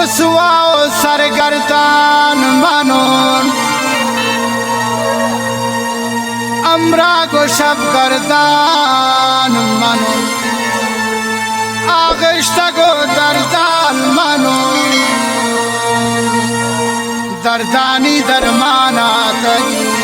रुसवा व सरगर्दान मनोन अमरा को शब गर्दान मनोन आगश्ता को दर्दान मनोन दर्दानी दरमाना तगी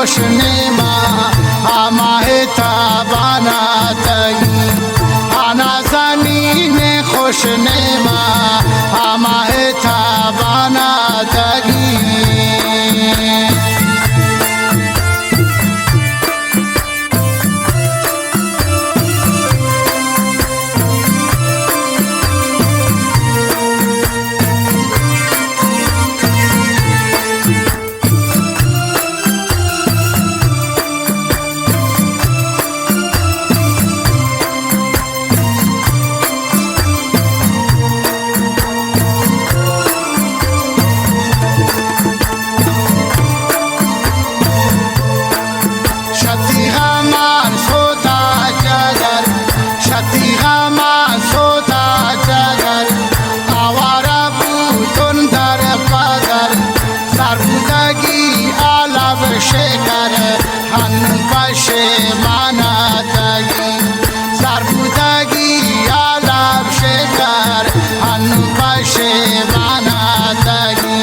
खुशनेमा हमारे ताबाना तगी आना जानी ने खुशनेमा हमारे ताबाना तगी शेखर हन पशे माना तगी सरबुदगी आलाब शेखर हन पशे माना तगी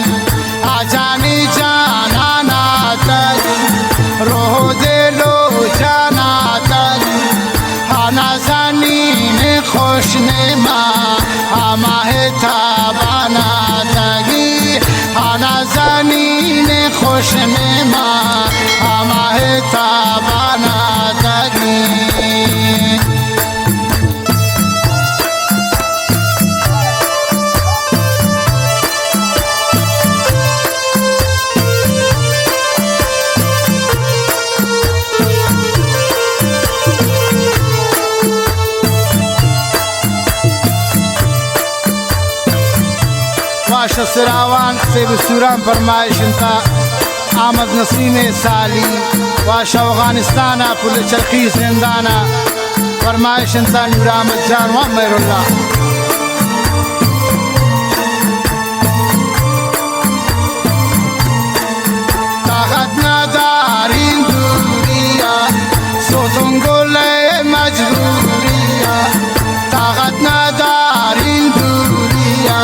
आजानी जाना ना तगी रोह दे लो जाना तगी हाना जानी ने खुशने माँ हमारे ताबाना तगी हाना जानी ने खुशने माँ हमारे ताबाना तगी वाशरावान से बसूरान फरमाइश इंता आमद नसीम साली वाश अफगानिस्तान पुल चरखी जिंदाना फरमाइश इंता नूर अहमद जान व मेरुल्लाह ताकत न दारिन दूरिया सोतुम गोले मजबूरिया ताकत न दारिन दूरिया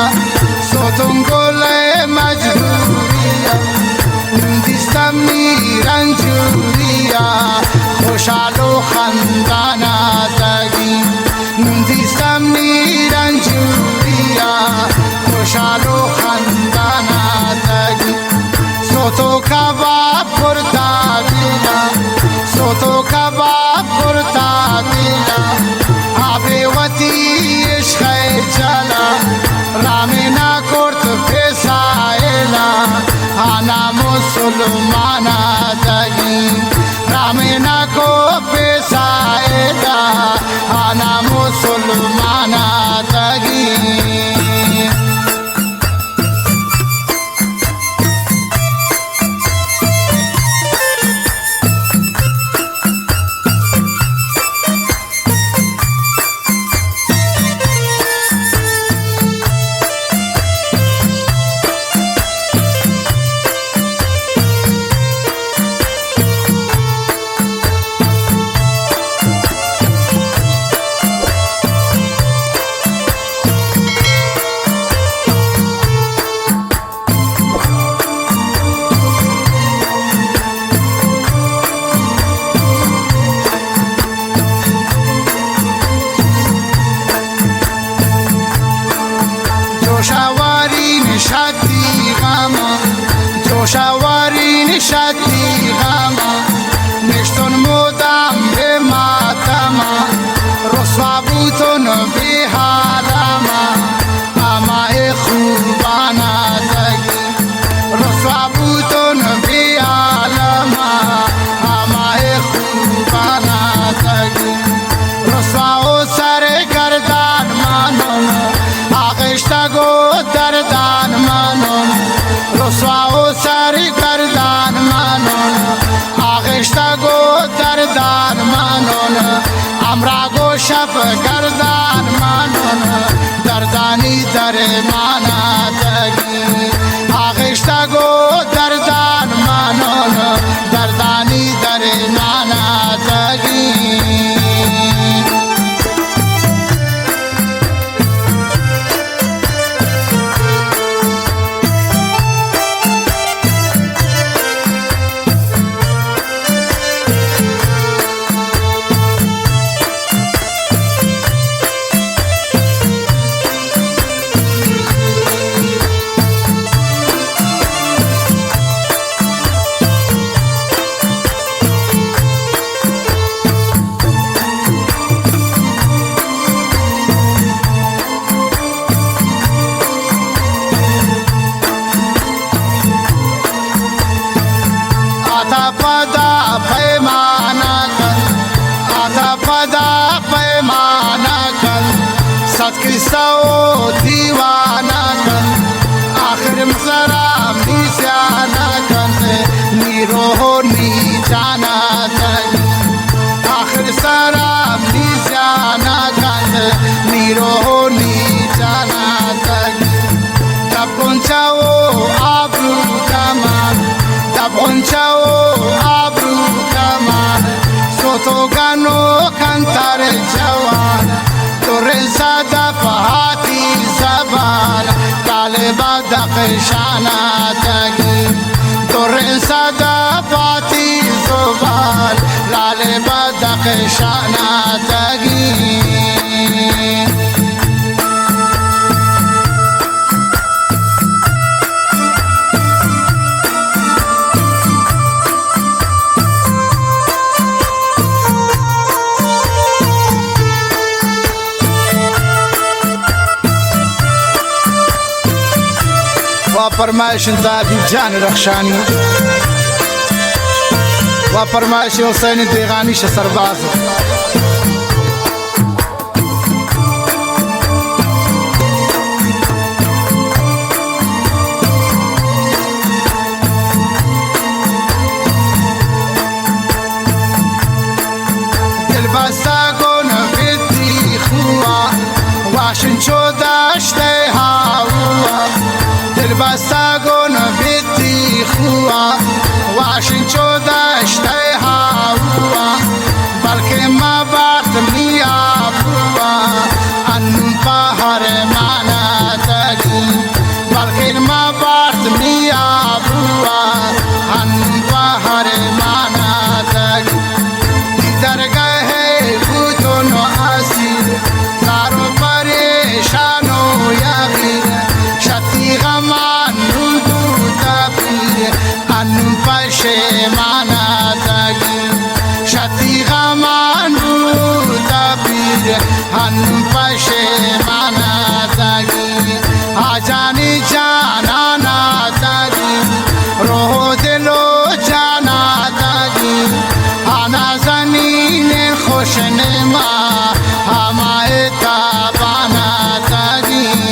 सोतुम गोले मजबूरिया रंजूरिया खुशालो खंदाना तगी नूंदी समनी صد کیسه و دیوانه کن آخر مزرا میزیانه کن نیرو نی جانا تگی آخر سرا میزیانه کن نیرو نی جانا تگی تب گنچه و آبرو کمان تب گنچه و آبرو کمان سوتو گانو کنتر جوان رزادا فهاتی زبان طالبا دقشانا تگی تو رزادا فهاتی زبان طالبا دقشانا تگی و فرمایش انتابی جان رخشانی و فرمایش حسین دیغانیش سرباز دل بسته گون بیتی خواه واشن چو داشته هوا دل بسته گون بیتی خواه واشن چو داشته هوا بلکه ما برد میا بوا ان بهر مانا تگی بلکه ما برد میا بوا ان بهر مانا تگی درگاه بودن و اسیر زارو پریشان و یقین شتی غمان نودو تبیر ان پشیمانا تگی شتی غمان نودو تبیر ان پشیمانا تگی آجانی جانانا تگی روح دلو جانا تگی آنا زنین خوش نما همه تابانا تگی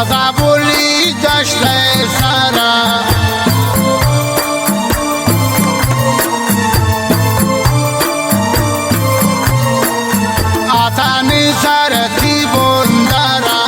شزابولی دشت سرا آتانی زرتی بندرا